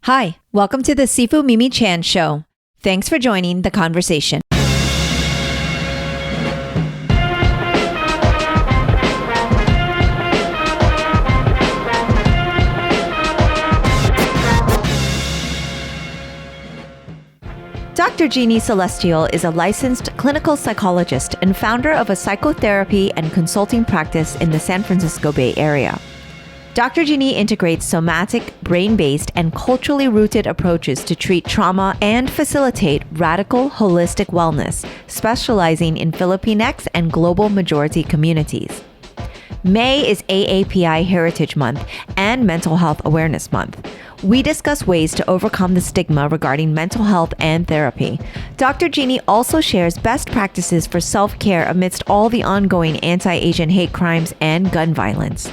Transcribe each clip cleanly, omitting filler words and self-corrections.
Hi, welcome to the Sifu Mimi Chan Show. Thanks for joining the conversation. Dr. Jeannie Celestial is a licensed clinical psychologist and founder of a psychotherapy and consulting practice in the San Francisco Bay Area. Dr. Jeannie integrates somatic, brain-based, and culturally rooted approaches to treat trauma and facilitate radical, holistic wellness, specializing in Filipinx and global majority communities. May is AAPI Heritage Month and Mental Health Awareness Month. We discuss ways to overcome the stigma regarding mental health and therapy. Dr. Jeannie also shares best practices for self-care amidst all the ongoing anti-Asian hate crimes and gun violence.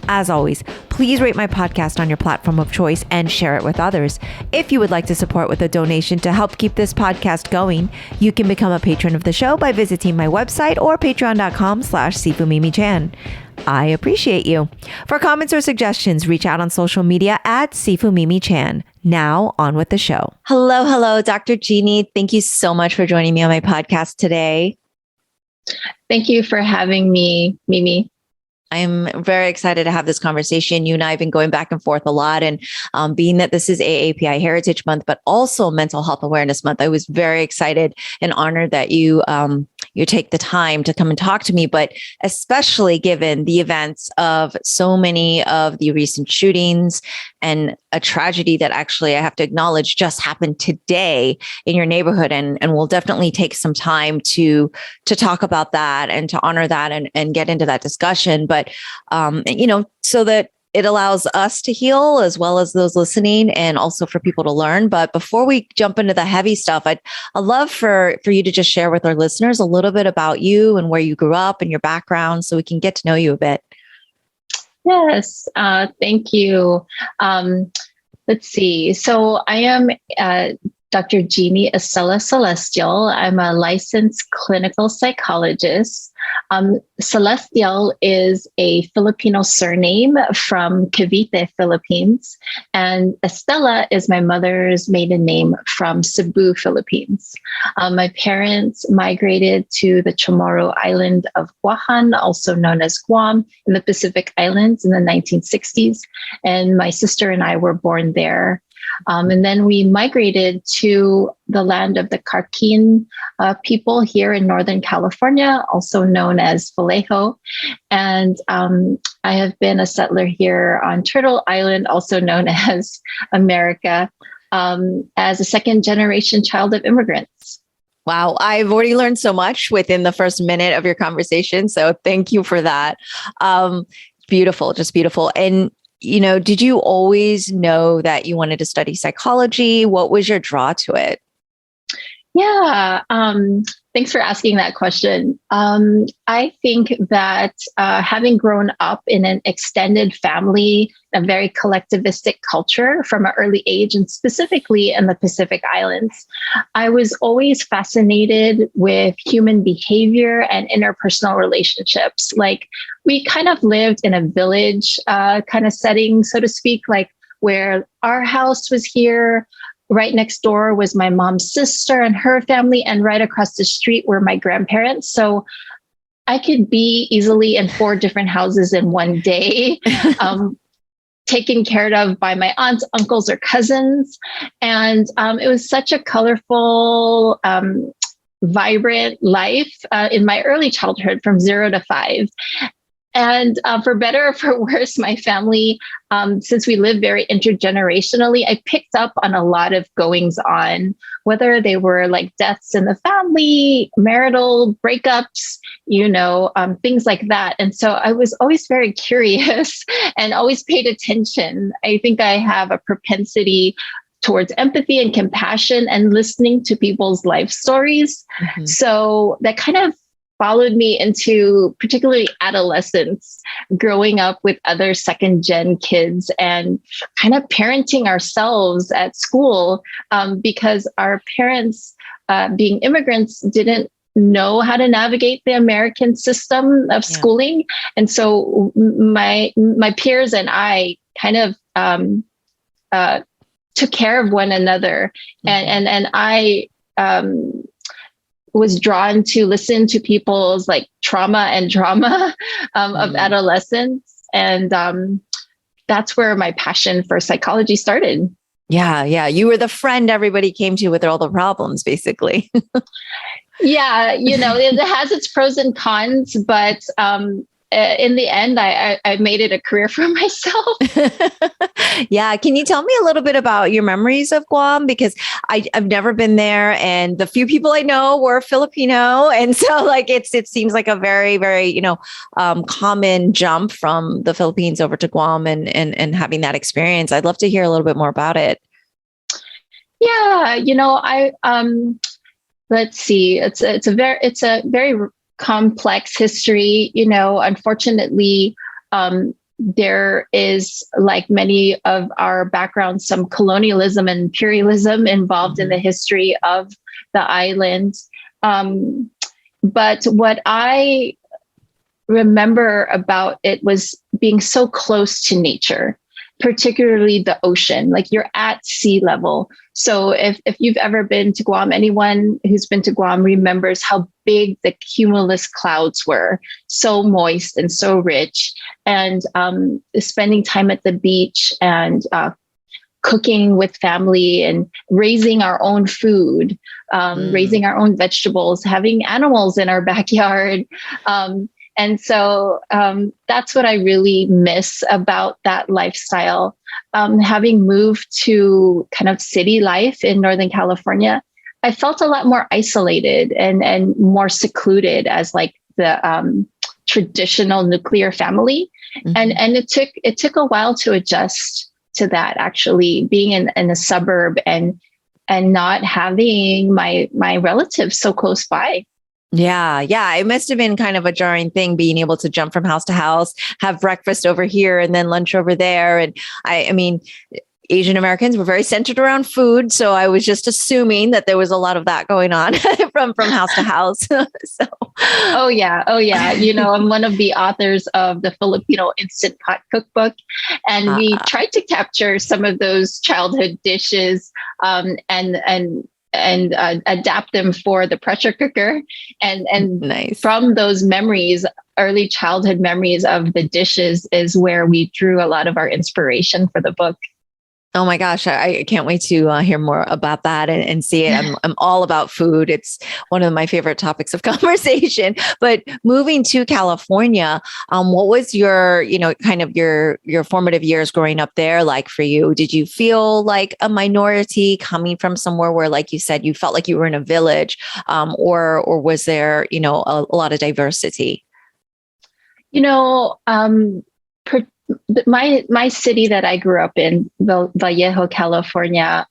As always, please rate my podcast on your platform of choice and share it with others. If you would like to support with a donation to help keep this podcast going, you can become a patron of the show by visiting my website or patreon.com/SifuMimiChan. I appreciate you. For comments or suggestions, reach out on social media at SifuMimiChan. Now, on with the show. Hello, Dr. Jeannie. Thank you so much for joining me on my podcast today. Thank you for having me, Mimi. I'm very excited to have this conversation. You and I have been going back and forth a lot. And being that this is AAPI Heritage Month, but also Mental Health Awareness Month, I was very excited and honored that you take the time to come and talk to me, but especially given the events of so many of the recent shootings and a tragedy that actually I have to acknowledge just happened today in your neighborhood. And we'll definitely take some time to talk about that and to honor that and get into that discussion. But, so that it allows us to heal as well as those listening and also for people to learn. But before we jump into the heavy stuff, I'd love for you to just share with our listeners a little bit about you and where you grew up and your background so we can get to know you a bit. Yes, thank you. Let's see. So I am Dr. Jeannie Estella Celestial. I'm a licensed clinical psychologist. Celestial is a Filipino surname from Cavite, Philippines. And Estella is my mother's maiden name from Cebu, Philippines. My parents migrated to the Chamorro island of Guahan, also known as Guam, in the Pacific Islands in the 1960s. And my sister and I were born there. And then we migrated to the land of the Carquin people here in Northern California, also known as Vallejo. And I have been a settler here on Turtle Island, also known as America, as a second generation child of immigrants. Wow. I've already learned so much within the first minute of your conversation. So thank you for that. Beautiful, just beautiful. And did you always know that you wanted to study psychology? What was your draw to it? Yeah, thanks for asking that question. I think that having grown up in an extended family, a very collectivistic culture from an early age, and specifically in the Pacific Islands, I was always fascinated with human behavior and interpersonal relationships. Like we kind of lived in a village kind of setting, so to speak, like where our house was here. Right next door was my mom's sister and her family, and right across the street were my grandparents. So I could be easily in 4 different houses in one day, taken care of by my aunts, uncles, or cousins. And it was such a colorful, vibrant life in my early childhood from 0 to 5. And for better or for worse, my family, since we live very intergenerationally, I picked up on a lot of goings on, whether they were like deaths in the family, marital breakups, things like that. And so I was always very curious and always paid attention. I think I have a propensity towards empathy and compassion and listening to people's life stories. Mm-hmm. So that kind of followed me into particularly adolescence, growing up with other second gen kids and kind of parenting ourselves at school because our parents, being immigrants, didn't know how to navigate the American system of schooling. And so my peers and I kind of took care of one another. And I was drawn to listen to people's like trauma and drama of adolescence. And that's where my passion for psychology started. Yeah. Yeah. You were the friend everybody came to with all the problems, basically. Yeah. It has its pros and cons, but in the end, I made it a career for myself. Yeah. Can you tell me a little bit about your memories of Guam? Because I've never been there, and the few people I know were Filipino. And so like it seems like a very, very, common jump from the Philippines over to Guam and having that experience. I'd love to hear a little bit more about it. Yeah. Let's see. It's a very complex history. Unfortunately, there is, like many of our backgrounds, some colonialism and imperialism involved in the history of the island. But what I remember about it was being so close to nature, particularly the ocean. Like, you're at sea level. So if you've ever been to Guam, anyone who's been to Guam remembers how big the cumulus clouds were, so moist and so rich. And spending time at the beach and cooking with family and raising our own food, raising our own vegetables, having animals in our backyard. And so that's what I really miss about that lifestyle. Having moved to kind of city life in Northern California, I felt a lot more isolated and more secluded as like the traditional nuclear family. And it took a while to adjust to that, actually, being in a suburb and not having my relatives so close by. Yeah. Yeah. It must have been kind of a jarring thing, being able to jump from house to house, have breakfast over here and then lunch over there. And I mean, Asian Americans were very centered around food. So I was just assuming that there was a lot of that going on from house to house. So. Oh yeah. I'm one of the authors of the Filipino Instant Pot Cookbook. And we tried to capture some of those childhood dishes and adapt them for the pressure cooker. And nice. From those memories, early childhood memories of the dishes, is where we drew a lot of our inspiration for the book. Oh my gosh, I can't wait to hear more about that and see it. I'm all about food. It's one of my favorite topics of conversation. But moving to California, what was your, kind of your formative years growing up there like for you? Did you feel like a minority coming from somewhere where, like you said, you felt like you were in a village, or was there, a lot of diversity? My city that I grew up in, Vallejo, California,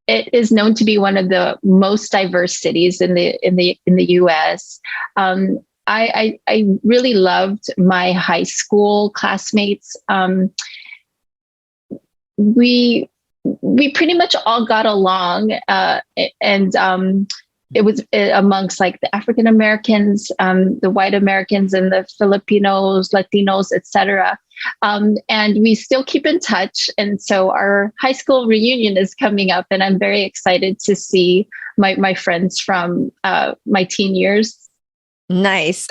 it is known to be one of the most diverse cities in the U.S. I really loved my high school classmates. We pretty much all got along, and it was amongst like the African Americans, the white Americans, and the Filipinos, Latinos, etc. And we still keep in touch. And so our high school reunion is coming up, and I'm very excited to see my friends from my teen years. Nice.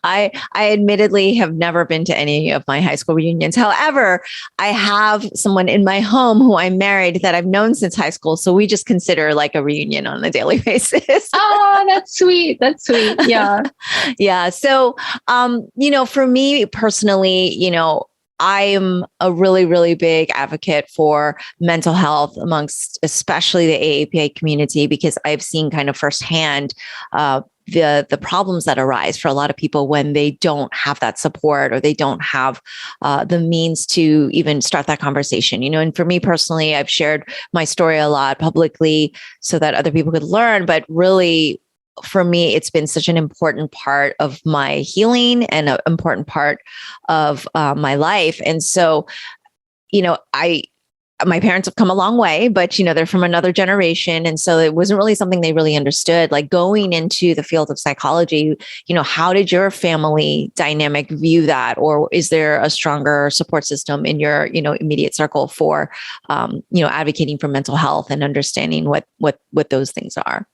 I admittedly have never been to any of my high school reunions. However, I have someone in my home who I'm married that I've known since high school. So we just consider like a reunion on a daily basis. Oh, that's sweet. That's sweet. Yeah. Yeah. So, for me personally, I'm a really, really big advocate for mental health amongst especially the AAPI community, because I've seen kind of firsthand the problems that arise for a lot of people when they don't have that support, or they don't have the means to even start that conversation. And for me personally, I've shared my story a lot publicly so that other people could learn. But really, for me, it's been such an important part of my healing and an important part of my life. And so, I my parents have come a long way, but they're from another generation. And so it wasn't really something they really understood. Like going into the field of psychology, how did your family dynamic view that? Or is there a stronger support system in your, immediate circle for, advocating for mental health and understanding what those things are?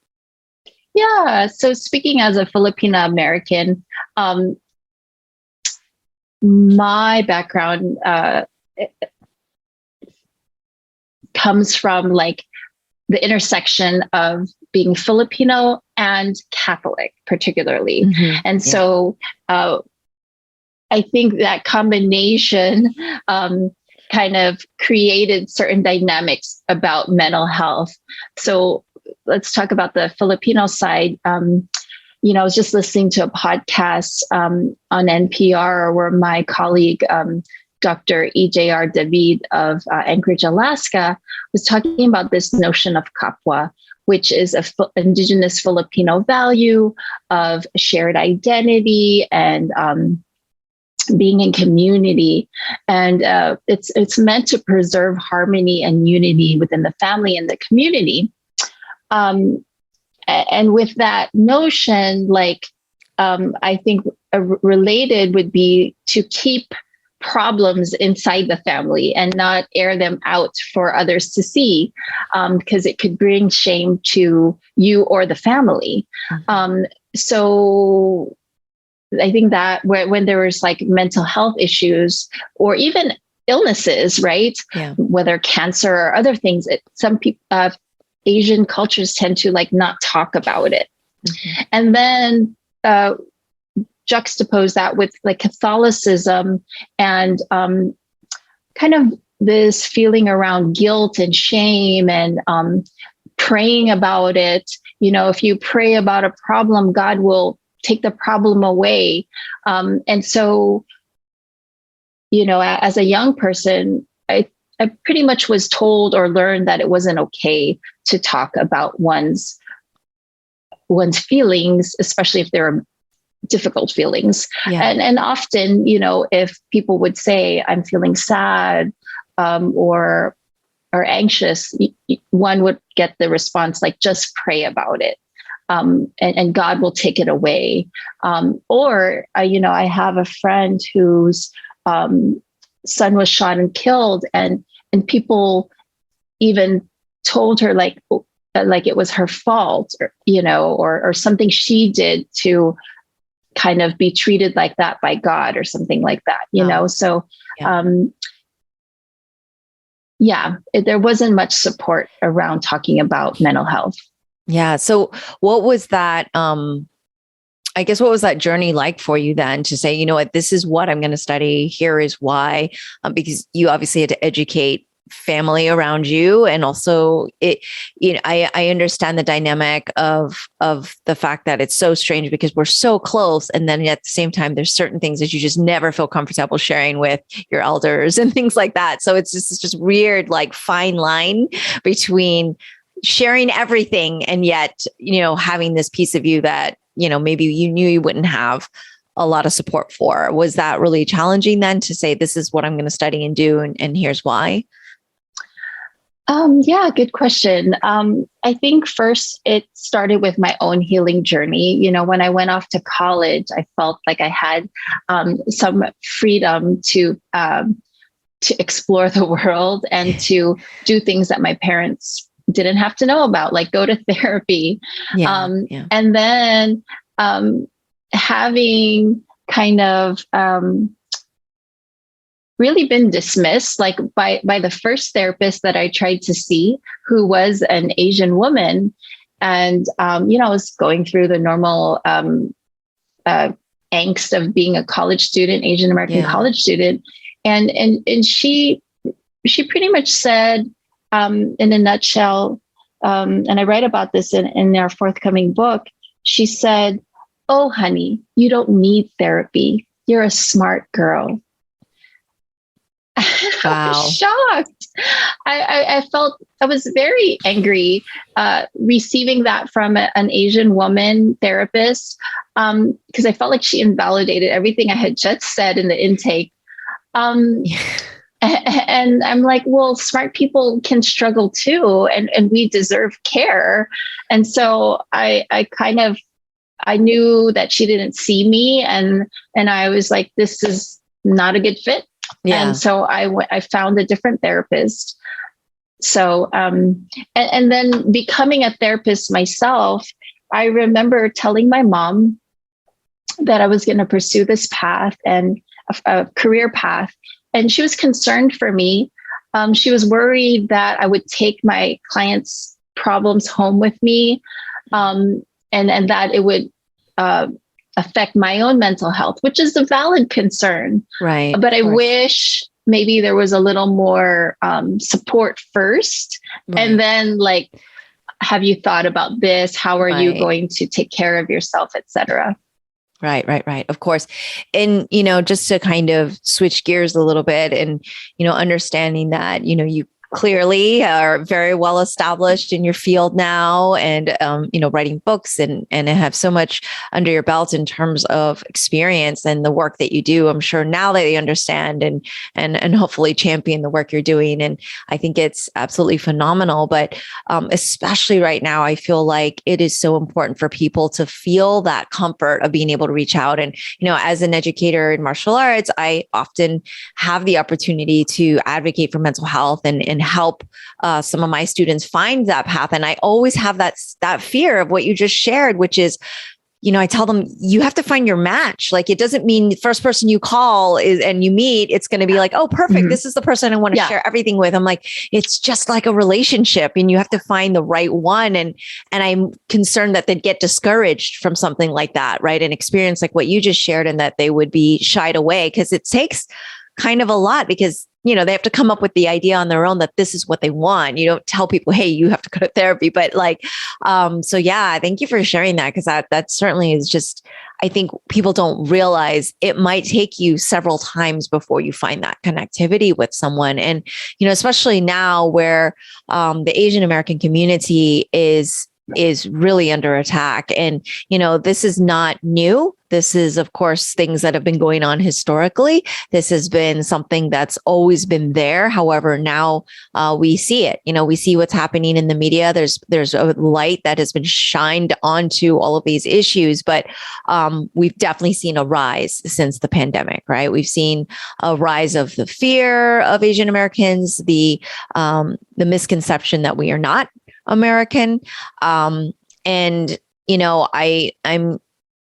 Yeah. So speaking as a Filipino American, my background, comes from like the intersection of being Filipino and Catholic, particularly. Mm-hmm. And so I think that combination kind of created certain dynamics about mental health. So let's talk about the Filipino side. I was just listening to a podcast on NPR where my colleague, Dr. EJR David of Anchorage, Alaska, was talking about this notion of kapwa, which is an indigenous Filipino value of shared identity and being in community. And it's meant to preserve harmony and unity within the family and the community. And with that notion, I think related would be to keep problems inside the family and not air them out for others to see, because it could bring shame to you or the family. So I think that when there was like mental health issues or even illnesses, right? Yeah. Whether cancer or other things, some people, Asian cultures tend to like not talk about it. Mm-hmm. And then juxtapose that with like Catholicism and kind of this feeling around guilt and shame and praying about it. If you pray about a problem, God will take the problem away. And so, as a young person, I pretty much was told or learned that it wasn't okay to talk about one's feelings, especially if they're difficult feelings. Yeah. And often, if people would say, I'm feeling sad or anxious, one would get the response like, just pray about it. And God will take it away. Or I have a friend whose son was shot and killed, and people even told her like it was her fault, or something she did to kind of be treated like that by God or something like that, So, there wasn't much support around talking about mental health. Yeah. So what was that, what was that journey like for you then to say, you know what, this is what I'm going to study. Here is why, because you obviously had to educate family around you. And also I understand the dynamic of the fact that it's so strange because we're so close. And then at the same time, there's certain things that you just never feel comfortable sharing with your elders and things like that. So it's just weird, like fine line between sharing everything and yet, having this piece of you that, maybe you knew you wouldn't have a lot of support for. Was that really challenging then to say, this is what I'm going to study and do, and here's why? Yeah, good question. I think first it started with my own healing journey. When I went off to college, I felt like I had some freedom to explore the world and to do things that my parents didn't have to know about, like go to therapy. And then having kind of really been dismissed, like by the first therapist that I tried to see, who was an Asian woman. And, I was going through the normal angst of being a college student, Asian American college student. And she pretty much said, in a nutshell, and I write about this in our forthcoming book, she said, "Oh, honey, you don't need therapy. You're a smart girl." Wow. I was shocked. I felt I was very angry receiving that from an Asian woman therapist, because I felt like she invalidated everything I had just said in the intake. And And I'm like, well, smart people can struggle too, and we deserve care. And so I knew that she didn't see me, and I was like, this is not a good fit. Yeah. And so I found a different therapist. So, and then becoming a therapist myself, I remember telling my mom that I was going to pursue this path and a career path. And she was concerned for me. She was worried that I would take my clients' problems home with me, and that it would affect my own mental health, which is a valid concern. Right. But I wish maybe there was a little more support first, and then like, have you thought about this? How are you going to take care of yourself, et cetera? Right. Of course. And, just to kind of switch gears a little bit and, understanding that, you clearly are very well established in your field now, and writing books and have so much under your belt in terms of experience and the work that you do. I'm sure now that they understand and hopefully champion the work you're doing. And I think it's absolutely phenomenal. But especially right now, I feel like it is so important for people to feel that comfort of being able to reach out. And as an educator in martial arts, I often have the opportunity to advocate for mental health and help some of my students find that path. And I always have that fear of what you just shared, which is, I tell them, you have to find your match. Like, it doesn't mean the first person you call and you meet, it's going to be like, oh, perfect. Mm-hmm. This is the person I want to share everything with. I'm like, it's just like a relationship, and you have to find the right one. And I'm concerned that they'd get discouraged from something like that, right? An experience like what you just shared, and that they would be shied away, because it takes kind of a lot, because they have to come up with the idea on their own that this is what they want. You don't tell people, hey, you have to go to therapy. But so yeah, thank you for sharing that, because that certainly is just, I think people don't realize it might take you several times before you find that connectivity with someone. And, especially now where the Asian American community is really under attack. And, this is not new. This is, of course, things that have been going on historically. This has been something that's always been there. However, now we see it. We see what's happening in the media. There's a light that has been shined onto all of these issues, but we've definitely seen a rise since the pandemic, right? We've seen a rise of the fear of Asian Americans, the misconception that we are not American. And, I'm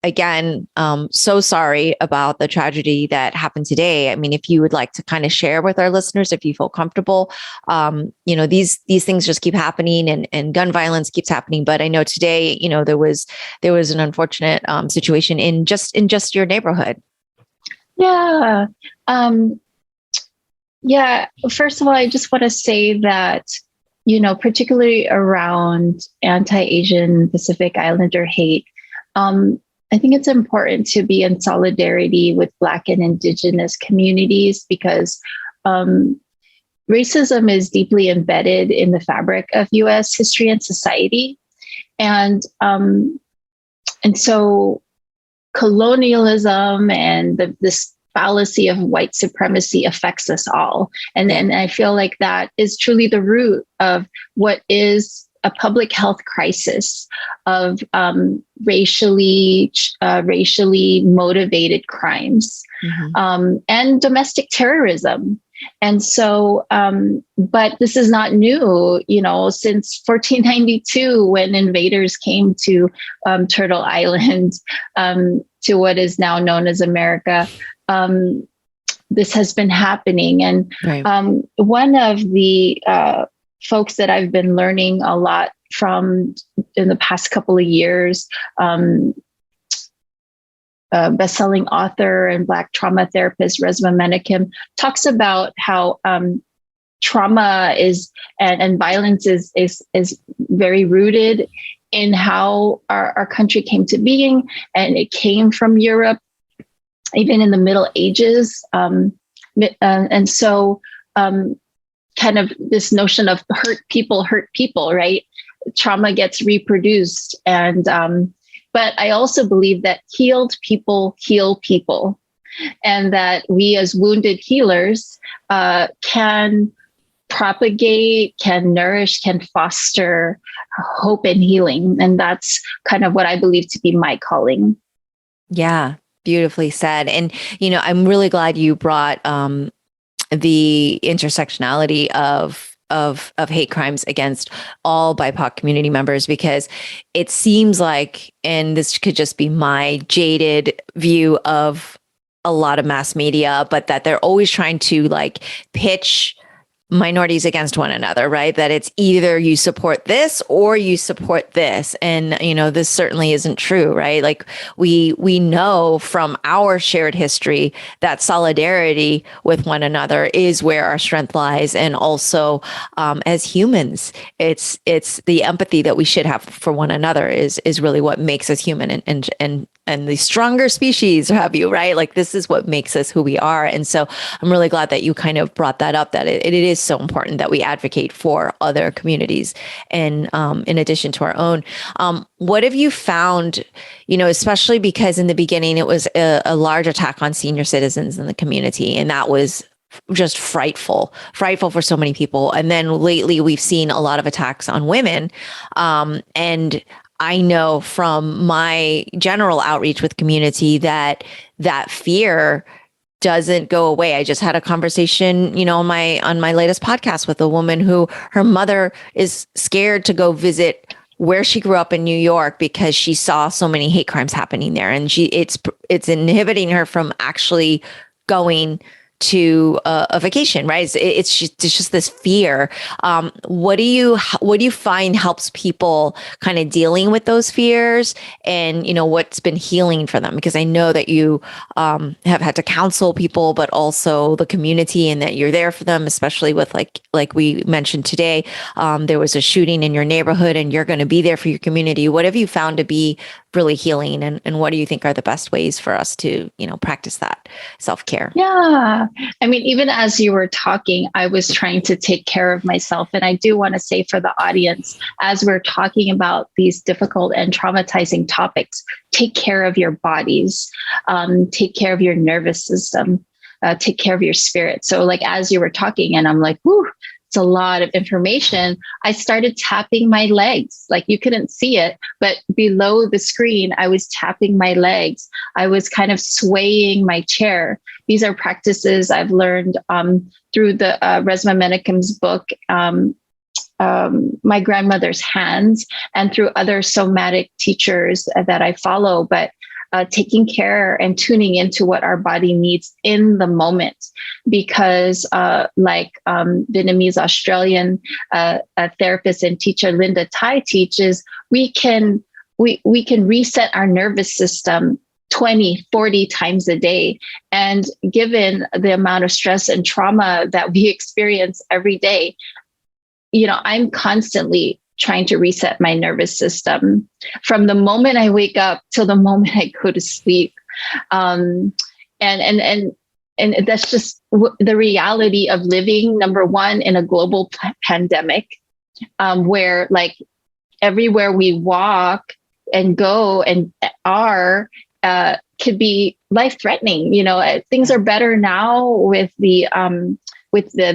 again, so sorry about the tragedy that happened today. I mean, if you would like to kind of share with our listeners, if you feel comfortable, these things just keep happening, and gun violence keeps happening. But I know today, there was an unfortunate situation in just your neighborhood. Yeah. First of all, I just want to say that, particularly around anti-Asian Pacific Islander hate, I think it's important to be in solidarity with Black and Indigenous communities, because racism is deeply embedded in the fabric of U.S. history and society. And so colonialism and this fallacy of white supremacy affects us all. And I feel like that is truly the root of what is a public health crisis of racially motivated crimes, and domestic terrorism. And so, but this is not new, since 1492, when invaders came to Turtle Island, to what is now known as America. This has been happening. And one of the folks that I've been learning a lot from in the past couple of years, best-selling author and Black trauma therapist Resmaa Menakem, talks about how trauma and violence is very rooted in how our country came to being, and it came from Europe, even in the Middle Ages, and so. Kind of this notion of hurt people, right? Trauma gets reproduced. And, but I also believe that healed people heal people. and that we as wounded healers can propagate, can nourish, can foster hope and healing. And that's kind of what I believe to be my calling. Yeah, beautifully said. And, I'm really glad you brought the intersectionality of hate crimes against all BIPOC community members, because it seems like, and this could just be my jaded view of a lot of mass media, but that they're always trying to pitch minorities against one another, right? That it's either you support this or you support this. And, this certainly isn't true, right? Like we know from our shared history that solidarity with one another is where our strength lies. And also, as humans, it's the empathy that we should have for one another is really what makes us human, and the stronger species have you, right? Like this is what makes us who we are. And so I'm really glad that you kind of brought that up, that it is so important that we advocate for other communities, and in addition to our own. What have you found, especially because in the beginning it was a large attack on senior citizens in the community, and that was just frightful for so many people. And then lately we've seen a lot of attacks on women. And I know from my general outreach with community that fear doesn't go away. I just had a conversation, on my latest podcast with a woman who her mother is scared to go visit where she grew up in New York because she saw so many hate crimes happening there, and it's inhibiting her from actually going to a vacation, right? It's just this fear. What do you find helps people kind of dealing with those fears, and what's been healing for them? Because I know that you have had to counsel people, but also the community, and that you're there for them, especially with like we mentioned today. There was a shooting in your neighborhood, and you're going to be there for your community. What have you found to be really healing, and what do you think are the best ways for us to practice that self-care? Yeah. I mean, even as you were talking, I was trying to take care of myself. And I do want to say for the audience, as we're talking about these difficult and traumatizing topics, take care of your bodies, take care of your nervous system, take care of your spirit. So as you were talking, and I'm like, whew, it's a lot of information, I started tapping my legs. Like you couldn't see it, but below the screen, I was tapping my legs. I was kind of swaying my chair. These are practices I've learned through the Resmaa Menakem's book, My Grandmother's Hands, and through other somatic teachers that I follow. But taking care and tuning into what our body needs in the moment, because Vietnamese Australian therapist and teacher Linda Tai teaches, we can reset our nervous system 20, 40 times a day. And given the amount of stress and trauma that we experience every day, I'm constantly trying to reset my nervous system from the moment I wake up till the moment I go to sleep. And that's just the reality of living, number one, in a global pandemic, where everywhere we walk and go and are could be life-threatening. Things are better now with the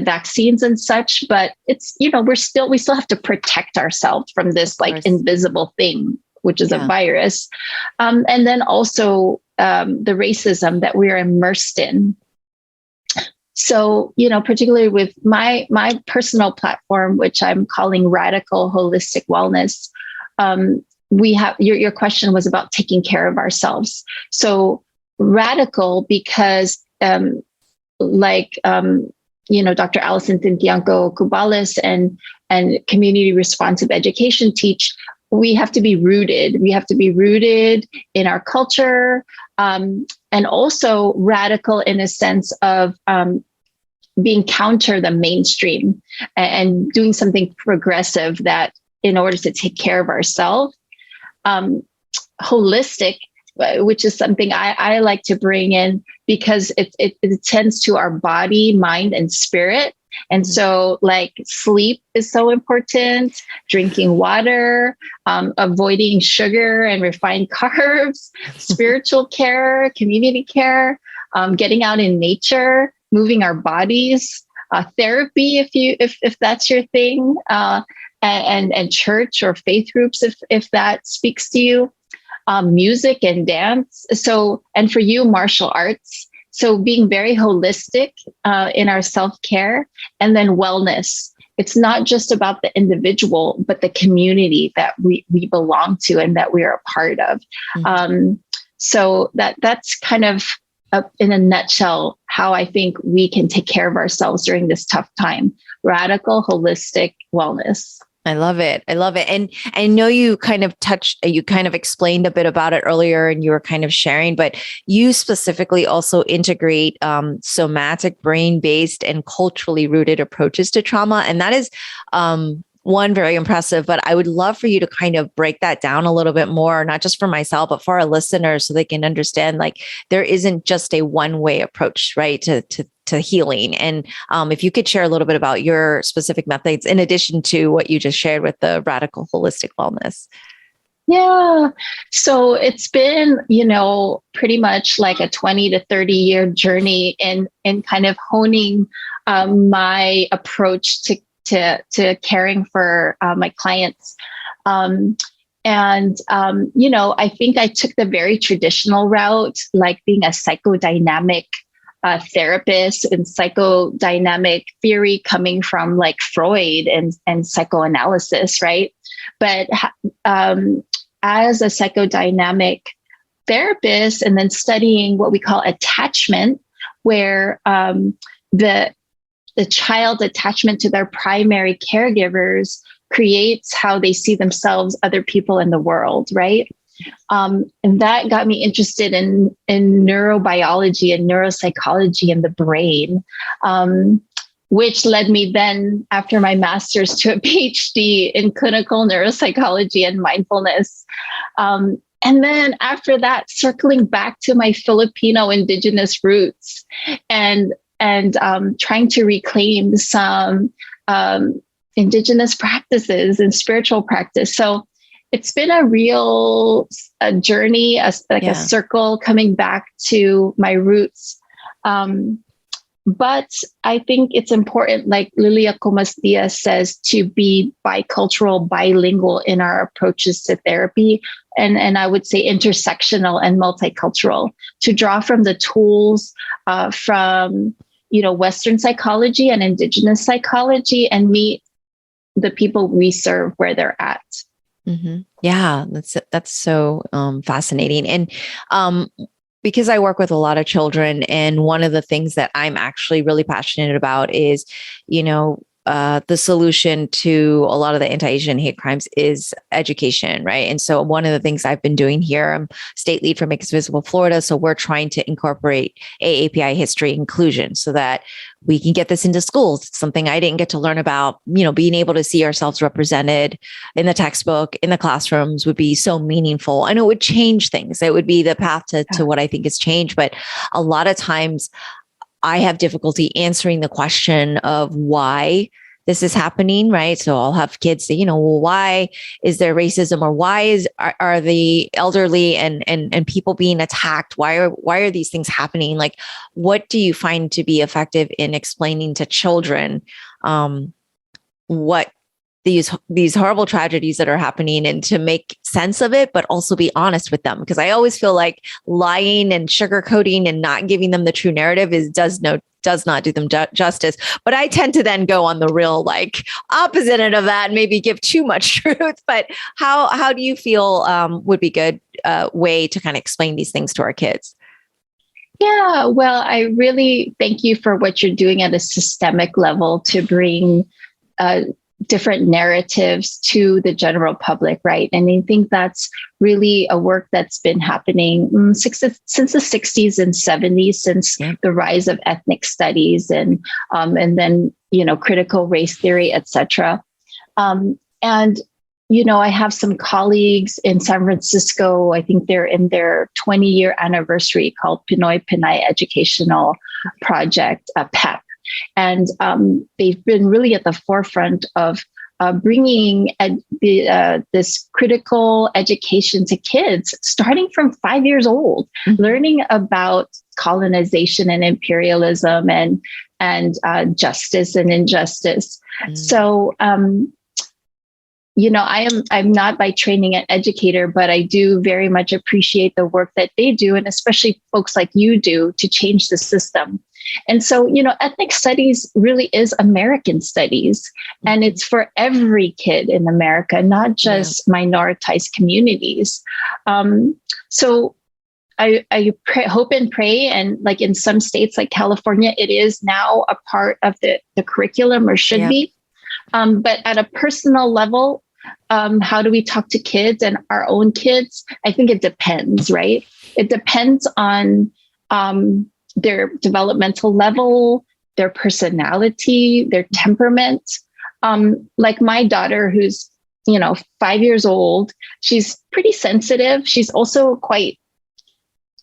vaccines and such, but it's, we still have to protect ourselves from this invisible thing, which is a virus. And then also the racism that we're immersed in. So, particularly with my personal platform, which I'm calling Radical Holistic Wellness, we have your question was about taking care of ourselves. So radical because Dr. Allison Tintianco Cubales and community responsive education teach, we have to be rooted. We have to be rooted in our culture, and also radical in a sense of being counter the mainstream and doing something progressive that in order to take care of ourselves. Holistic, which is something I like to bring in because it tends to our body, mind, and spirit. And so sleep is so important, drinking water, avoiding sugar and refined carbs, spiritual care, community care. getting out in nature, moving our bodies, therapy, if that's your thing, and church or faith groups, if that speaks to you, music and dance. So, and for you, martial arts. So being very holistic in our self-care, and then wellness. It's not just about the individual, but the community that we belong to and that we are a part of. So that's kind of in a nutshell how I think we can take care of ourselves during this tough time. Radical, holistic wellness. I love it. I love it. And I know you kind of explained a bit about it earlier and you were kind of sharing, but you specifically also integrate somatic, brain-based, and culturally rooted approaches to trauma. And that is one, very impressive, but I would love for you to kind of break that down a little bit more, not just for myself, but for our listeners, so they can understand, like, there isn't just a one-way approach, right, to healing. And if you could share a little bit about your specific methods, in addition to what you just shared with the radical holistic wellness. Yeah. So it's been, pretty much like a 20 to 30 year journey in kind of honing my approach to caring for my clients. I think I took the very traditional route, like being a psychodynamic therapist and psychodynamic theory coming from like Freud and psychoanalysis, right? But as a psychodynamic therapist, and then studying what we call attachment, where the child's attachment to their primary caregivers creates how they see themselves, other people in the world, right? And that got me interested in neurobiology and neuropsychology in the brain, which led me then, after my master's, to a PhD in clinical neuropsychology and mindfulness. And then after that, circling back to my Filipino indigenous roots and trying to reclaim some indigenous practices and spiritual practice. So it's been a real journey, a circle coming back to my roots. But I think it's important, like Lilia Comas Diaz says, to be bicultural, bilingual in our approaches to therapy. And I would say intersectional and multicultural, to draw from the tools from Western psychology and indigenous psychology, and meet the people we serve where they're at. Mm-hmm. Yeah, that's so fascinating. And because I work with a lot of children, and one of the things that I'm actually really passionate about is, the solution to a lot of the anti-Asian hate crimes is education, right? And so one of the things I've been doing here, I'm state lead for Make Us Visible Florida. So we're trying to incorporate AAPI history inclusion so that we can get this into schools. It's something I didn't get to learn about, being able to see ourselves represented in the textbook, in the classrooms would be so meaningful. And it would change things. It would be the path to what I think is change. But a lot of times I have difficulty answering the question of why this is happening, right? So I'll have kids say, well, why is there racism, or why are the elderly and people being attacked? Why are these things happening? Like, what do you find to be effective in explaining to children what these horrible tragedies that are happening, and to make sense of it, but also be honest with them? Because I always feel like lying and sugarcoating and not giving them the true narrative does not do them justice. But I tend to then go on the real opposite end of that and maybe give too much truth. But how do you feel would be good way to kind of explain these things to our kids? Yeah, well, I really thank you for what you're doing at a systemic level to bring different narratives to the general public, right? And I think that's really a work that's been happening since the 60s and 70s, since the rise of ethnic studies and then critical race theory, etc. And I have some colleagues in San Francisco. I think they're in their 20-year anniversary, called Pinoy Pinay Educational Project, PEP. And they've been really at the forefront of bringing this critical education to kids, starting from 5 years old, learning about colonization and imperialism and justice and injustice. So, I'm not by training an educator, but I do very much appreciate the work that they do, and especially folks like you do, to change the system. And so, ethnic studies really is American studies, and it's for every kid in America, not just minoritized communities. So I hope and pray, and like in some states like California, it is now a part of the curriculum, or should be. But at a personal level, how do we talk to kids and our own kids? I think it depends, right? It depends on their developmental level, their personality, their temperament. Like my daughter, who's 5 years old, she's pretty sensitive. She's also quite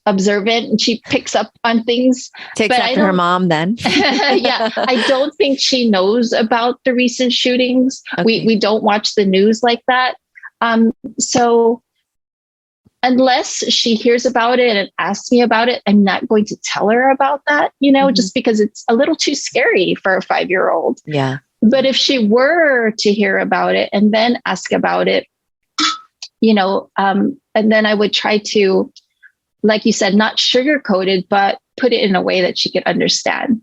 observant, and she picks up on things. Takes after her mom then. Yeah. I don't think she knows about the recent shootings. Okay. We don't watch the news like that. So unless she hears about it and asks me about it, I'm not going to tell her about that, just because it's a little too scary for a 5-year-old. Yeah. But if she were to hear about it and then ask about it, and then I would try to, like you said, not sugarcoat it, but put it in a way that she could understand.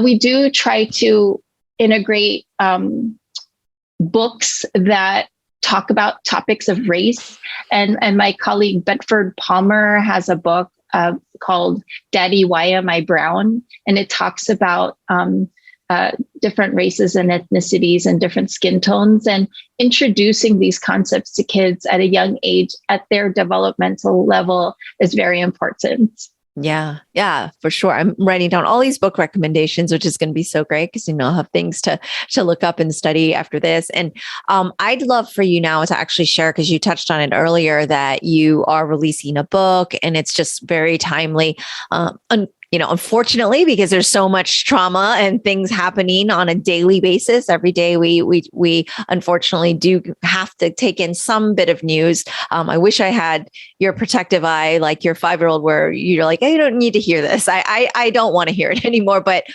We do try to integrate books that talk about topics of race. And my colleague Bedford Palmer has a book called Daddy, Why Am I Brown? And it talks about different races and ethnicities and different skin tones, and introducing these concepts to kids at a young age at their developmental level is very important. Yeah, for sure. I'm writing down all these book recommendations, which is going to be so great because I'll have things to look up and study after this. And I'd love for you now to actually share, because you touched on it earlier, that you are releasing a book, and it's just very timely. Unfortunately, because there's so much trauma and things happening on a daily basis. Every day we unfortunately do have to take in some bit of news. I wish I had your protective eye, like your 5-year-old, where you're like, I don't need to hear this. I don't want to hear it anymore. But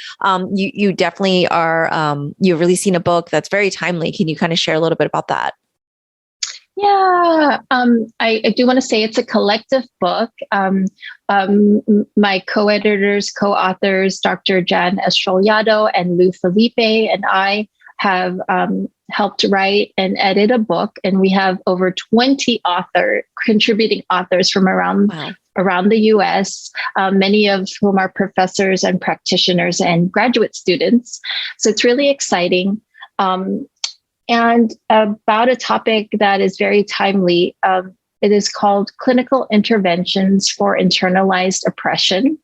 you definitely are, you're releasing a book that's very timely. Can you kind of share a little bit about that? Yeah, I do want to say it's a collective book. My co-editors, co-authors, Dr. Jan Estrellado and Lou Felipe, and I have helped write and edit a book, and we have over 20 contributing authors from around the U.S., many of whom are professors and practitioners and graduate students. So it's really exciting. And about a topic that is very timely. It is called Clinical Interventions for Internalized Oppression.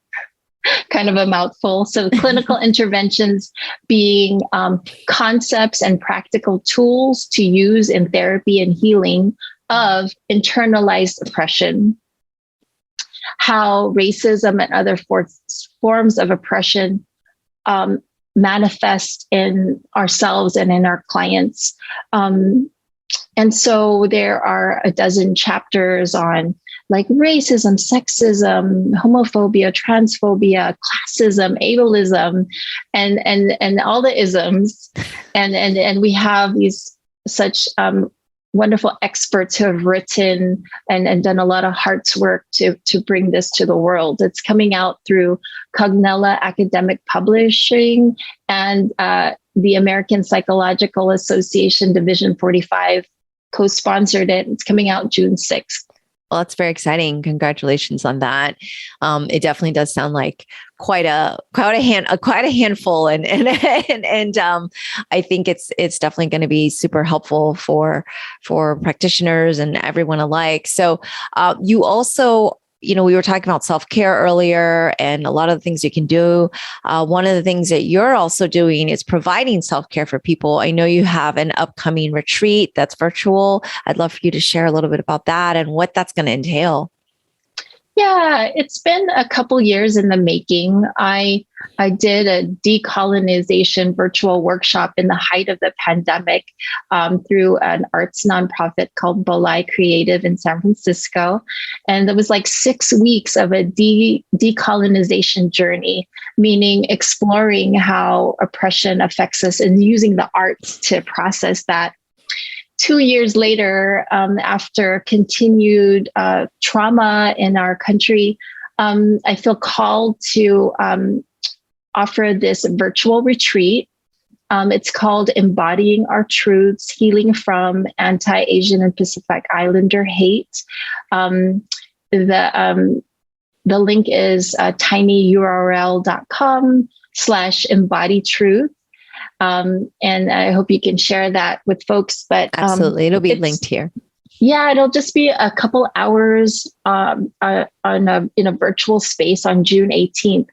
Kind of a mouthful. So clinical interventions being concepts and practical tools to use in therapy and healing of internalized oppression. How racism and other forms of oppression manifest in ourselves and in our clients. And so there are a dozen chapters on like racism, sexism, homophobia, transphobia, classism, ableism, and all the isms. And we have these such wonderful experts who have written and done a lot of heart's work to bring this to the world. It's coming out through Cognella Academic Publishing and the American Psychological Association Division 45 co-sponsored it. It's coming out June 6th. Well, that's very exciting. Congratulations on that. It definitely does sound like quite a handful, and I think it's definitely going to be super helpful for practitioners and everyone alike. So you also, we were talking about self-care earlier and a lot of the things you can do. One of the things that you're also doing is providing self-care for people. I know you have an upcoming retreat that's virtual. I'd love for you to share a little bit about that and what that's going to entail. Yeah, it's been a couple years in the making. I did a decolonization virtual workshop in the height of the pandemic through an arts nonprofit called Bolai Creative in San Francisco, and it was like 6 weeks of a decolonization journey, meaning exploring how oppression affects us and using the arts to process that. 2 years later, after continued trauma in our country, I feel called to offer this virtual retreat. It's called Embodying Our Truths, Healing from Anti-Asian and Pacific Islander Hate. The link is tinyurl.com/embody truth. And I hope you can share that with folks. But absolutely, it'll be linked here. Yeah, it'll just be a couple hours in a virtual space on June 18th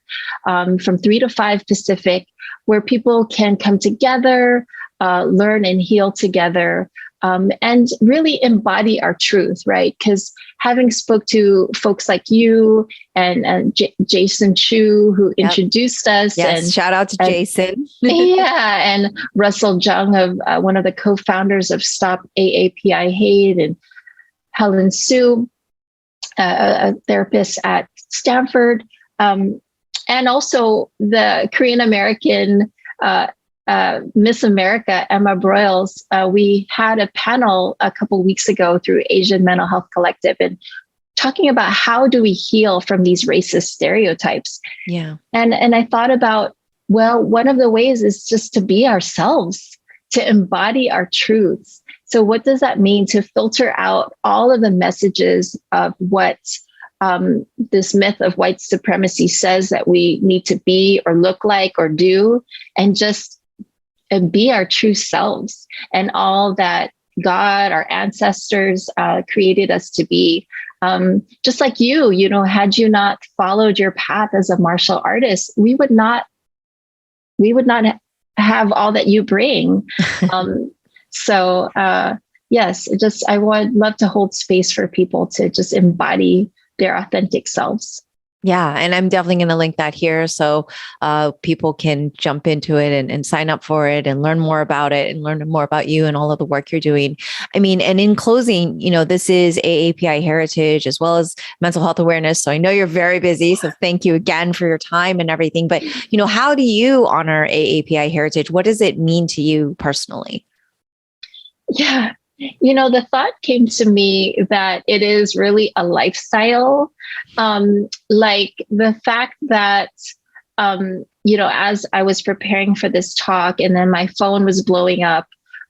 from 3 to 5 Pacific, where people can come together, learn and heal together, and really embody our truth, right? Because having spoke to folks like you and Jason Chu, who introduced us. Yes, and shout out to Jason. Yeah, and Russell Jung, of one of the co-founders of Stop AAPI Hate, and Helen Su, a therapist at Stanford, and also the Korean American Miss America, Emma Broyles. We had a panel a couple weeks ago through Asian Mental Health Collective, and talking about how do we heal from these racist stereotypes. Yeah. And I thought about, well, one of the ways is just to be ourselves, to embody our truths. So what does that mean? To filter out all of the messages of what this myth of white supremacy says that we need to be or look like or do, and just be our true selves and all that God, our ancestors created us to be. Just like you know, had you not followed your path as a martial artist, we would not have all that you bring. So yes, I would love to hold space for people to just embody their authentic selves. Yeah. And I'm definitely going to link that here so people can jump into it and sign up for it and learn more about it and learn more about you and all of the work you're doing. I mean, and in closing, you know, this is AAPI Heritage as well as mental health awareness. So I know you're very busy. So thank you again for your time and everything. But, you know, how do you honor AAPI Heritage? What does it mean to you personally? Yeah. You know, the thought came to me that it is really a lifestyle. Like the fact that, you know, as I was preparing for this talk and then my phone was blowing up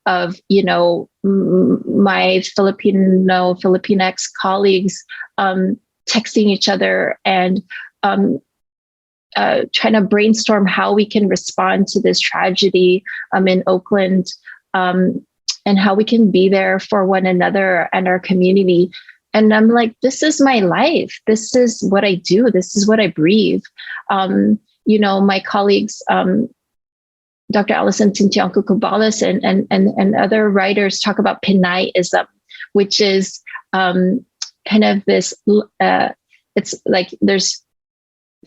of, you know, my Filipinx colleagues texting each other and trying to brainstorm how we can respond to this tragedy in Oakland. And how we can be there for one another and our community. And I'm like, this is my life. This is what I do. This is what I breathe. You know, my colleagues, Dr. Alison Tintiangco-Cabales and other writers talk about Pinayism, which is kind of this, it's like there's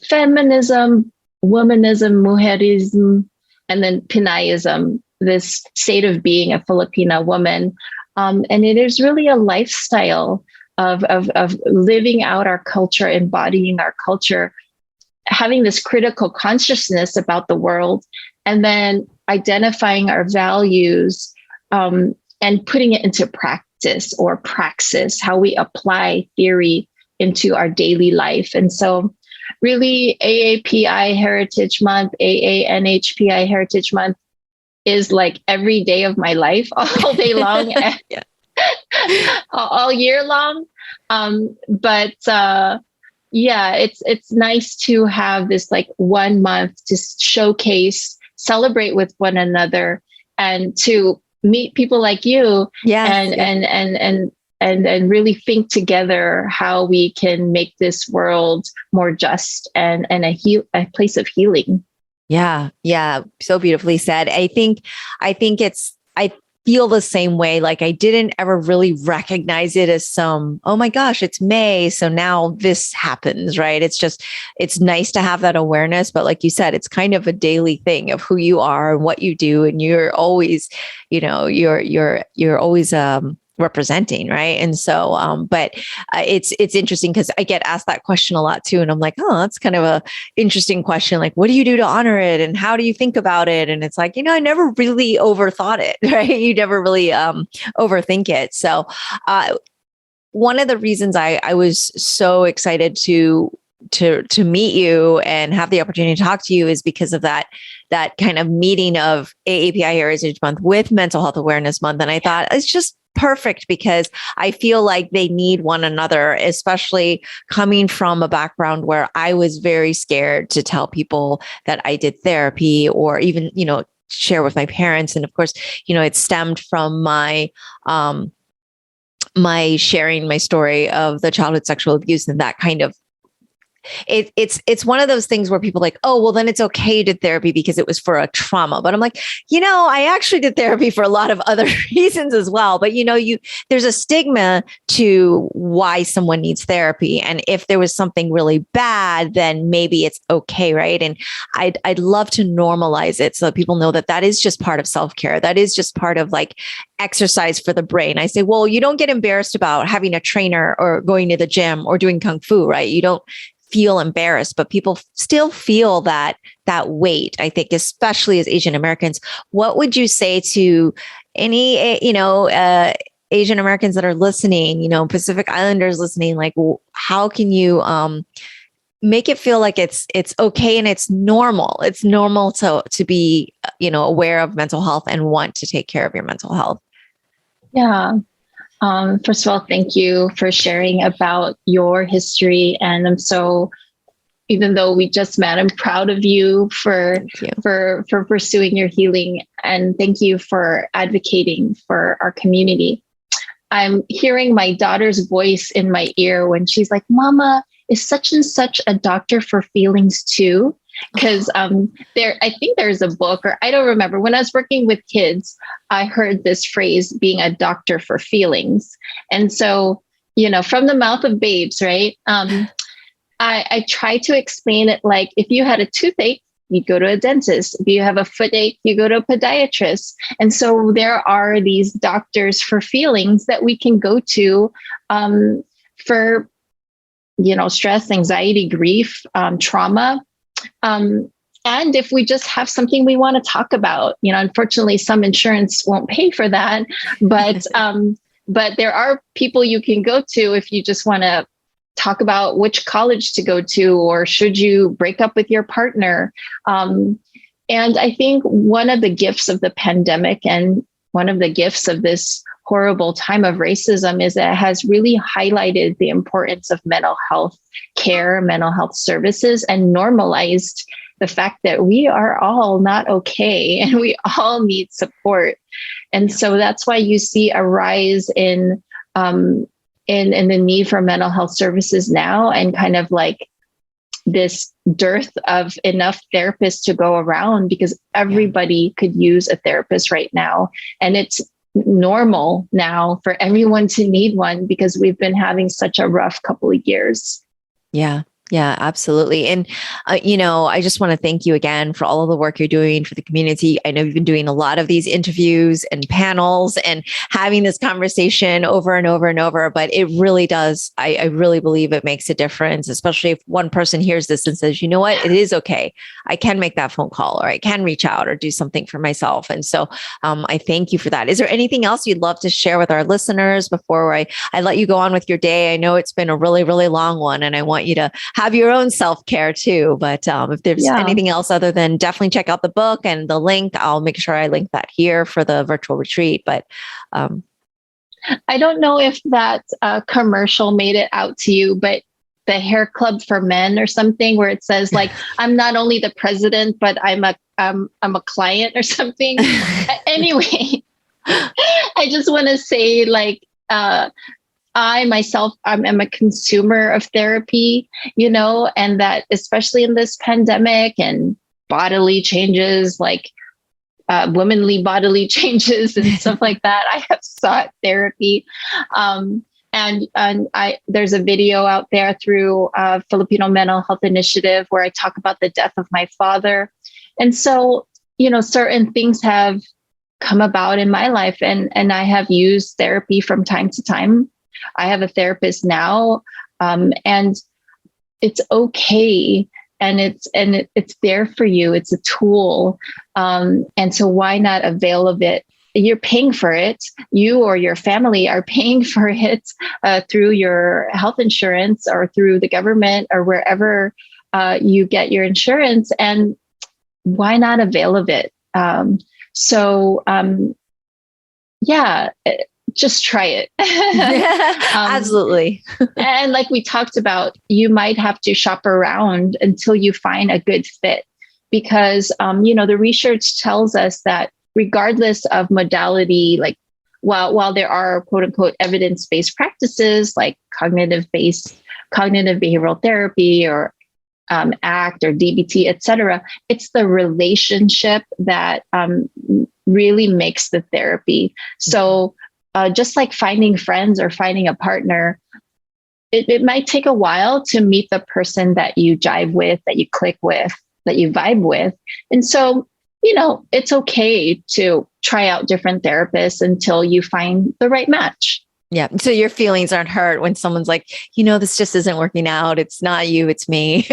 feminism, womanism, mujerism, and then Pinayism, this state of being a Filipina woman. And it is really a lifestyle of living out our culture, embodying our culture, having this critical consciousness about the world, and then identifying our values and putting it into practice or praxis, how we apply theory into our daily life. And so really AAPI Heritage Month, AANHPI Heritage Month is like every day of my life, all day long, all year long. But yeah, it's nice to have this like 1 month to showcase, celebrate with one another, and to meet people like you, and really think together how we can make this world more just and a place of healing. Yeah. Yeah. So beautifully said. I think feel the same way. Like I didn't ever really recognize it as some, oh my gosh, it's May, so now this happens, right? It's nice to have that awareness, but like you said, it's kind of a daily thing of who you are and what you do, and you're always, you're always representing, right? And so but it's interesting because I get asked that question a lot too, and I'm like, oh, that's kind of a interesting question, like what do you do to honor it and how do you think about it? And it's like, I never really overthought it. Right, you never really overthink it. So one of the reasons I was so excited to meet you and have the opportunity to talk to you is because of that kind of meeting of AAPI Heritage Month with Mental Health Awareness Month. And I thought it's just perfect because I feel like they need one another, especially coming from a background where I was very scared to tell people that I did therapy or even, share with my parents. And of course, it stemmed from my sharing my story of the childhood sexual abuse and that kind of it's one of those things where people are like, oh, well, then it's okay you did therapy because it was for a trauma. But I'm like, I actually did therapy for a lot of other reasons as well. But there's a stigma to why someone needs therapy. And if there was something really bad, then maybe it's okay, right? And I'd love to normalize it so that people know that that is just part of self-care. That is just part of like exercise for the brain. I say, well, you don't get embarrassed about having a trainer or going to the gym or doing Kung Fu, right? You don't feel embarrassed, but people still feel that weight, I think, especially as Asian Americans. What would you say to any, Asian Americans that are listening, Pacific Islanders listening, like, how can you make it feel like it's okay and it's normal? It's normal to be, aware of mental health and want to take care of your mental health. Yeah. First of all, thank you for sharing about your history. And even though we just met, I'm proud of you for pursuing your healing. And thank you for advocating for our community. I'm hearing my daughter's voice in my ear when she's like, Mama, is such and such a doctor for feelings too? Because I think there's a book, or I don't remember. When I was working with kids, I heard this phrase, being a doctor for feelings. And so, from the mouth of babes, right? I try to explain it like, if you had a toothache, you go to a dentist. If you have a footache, you go to a podiatrist. And so there are these doctors for feelings that we can go to for, stress, anxiety, grief, trauma. And if we just have something we want to talk about, unfortunately, some insurance won't pay for that, but there are people you can go to if you just want to talk about which college to go to, or should you break up with your partner. And I think one of the gifts of the pandemic and one of the gifts of this horrible time of racism is that it has really highlighted the importance of mental health care, mental health services, and normalized the fact that we are all not okay and we all need support. And so that's why you see a rise in the need for mental health services now, and kind of like this dearth of enough therapists to go around, because everybody could use a therapist right now. And it's normal now for everyone to need one because we've been having such a rough couple of years. Yeah. Yeah, absolutely. And, I just want to thank you again for all of the work you're doing for the community. I know you've been doing a lot of these interviews and panels and having this conversation over and over and over, but it really does. I really believe it makes a difference, especially if one person hears this and says, you know what, it is okay. I can make that phone call, or I can reach out or do something for myself. And so I thank you for that. Is there anything else you'd love to share with our listeners before I let you go on with your day? I know it's been a really, really long one, and I want you to have your own self-care too. But if there's anything else other than, definitely check out the book and the link. I'll make sure I link that here for the virtual retreat. But I don't know if that commercial made it out to you, but the hair club for men or something, where it says like, I'm not only the president, but I'm a client or something. Anyway, I just want to say, like, I myself, I'm a consumer of therapy, and that especially in this pandemic and bodily changes, like womanly bodily changes and stuff like that, I have sought therapy. There's a video out there through Filipino Mental Health Initiative where I talk about the death of my father. And so, certain things have come about in my life, and I have used therapy from time to time. I have a therapist now, and it's okay. And it's there for you. It's a tool. And so why not avail of it? You're paying for it. You or your family are paying for it through your health insurance or through the government or wherever you get your insurance. And why not avail of it? Just try it. Absolutely. And like we talked about, you might have to shop around until you find a good fit, because, the research tells us that regardless of modality, like while there are quote unquote evidence-based practices like cognitive behavioral therapy or ACT or DBT, et cetera, it's the relationship that really makes the therapy. So just like finding friends or finding a partner, it might take a while to meet the person that you jive with, that you click with, that you vibe with. And so, it's okay to try out different therapists until you find the right match. Yeah. So your feelings aren't hurt when someone's like, this just isn't working out. It's not you, it's me.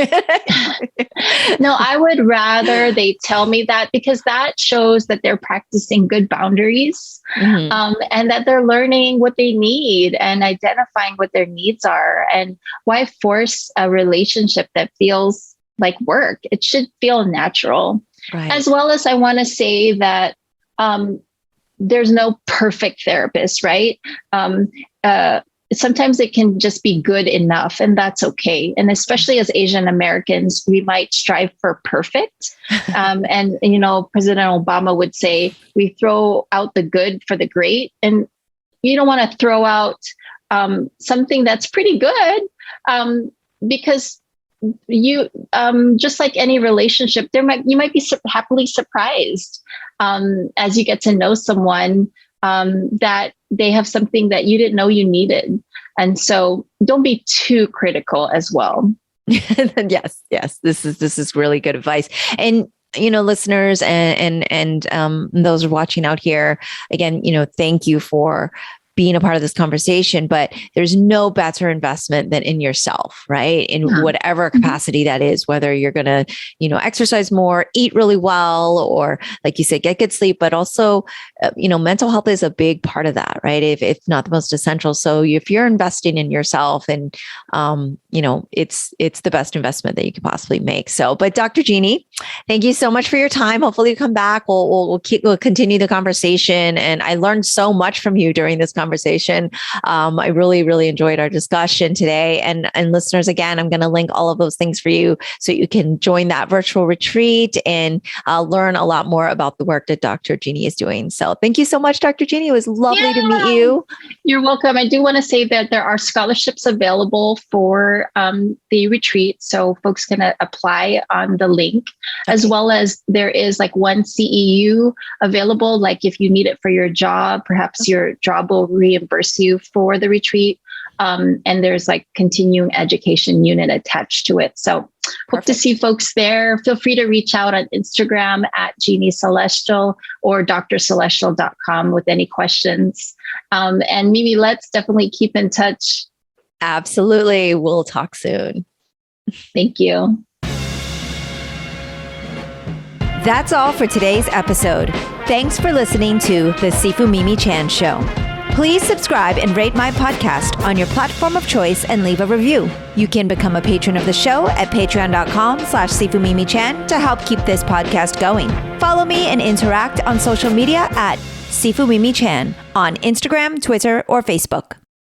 No, I would rather they tell me that, because that shows that they're practicing good boundaries, and that they're learning what they need and identifying what their needs are. And why force a relationship that feels like work? It should feel natural. Right. As well as I want to say that there's no perfect therapist, right? Sometimes it can just be good enough, and that's okay. And especially as Asian Americans, we might strive for perfect. And, President Obama would say, we throw out the good for the great. And you don't want to throw out something that's pretty good, because you just like any relationship, you might be happily surprised as you get to know someone that they have something that you didn't know you needed. And so don't be too critical as well. Yes. This is really good advice. And listeners and those watching out here, again, thank you for being a part of this conversation, but there's no better investment than in yourself, right? In whatever capacity that is, whether you're going to, exercise more, eat really well, or like you said, get good sleep, but also, mental health is a big part of that, right? If not the most essential. So if you're investing in yourself, and, it's the best investment that you could possibly make. So, but Dr. Jeannie, thank you so much for your time. Hopefully you come back. We'll continue the conversation. And I learned so much from you during this conversation. I really, really enjoyed our discussion today. And listeners, again, I'm going to link all of those things for you so you can join that virtual retreat and learn a lot more about the work that Dr. Jeannie is doing. So thank you so much, Dr. Jeannie. It was lovely to meet you. You're welcome. I do want to say that there are scholarships available for the retreat. So folks can apply on the link, as well as there is like one CEU available. Like if you need it for your job, perhaps your job will reimburse you for the retreat. And there's like continuing education unit attached to it. So hope to see folks there. Feel free to reach out on Instagram at Jeannie Celestial or drcelestial.com with any questions. And Mimi, let's definitely keep in touch. Absolutely. We'll talk soon. Thank you. That's all for today's episode. Thanks for listening to the Sifu Mimi Chan Show. Please subscribe and rate my podcast on your platform of choice and leave a review. You can become a patron of the show at patreon.com/SifuMimiChan to help keep this podcast going. Follow me and interact on social media at Sifu Mimi Chan on Instagram, Twitter, or Facebook.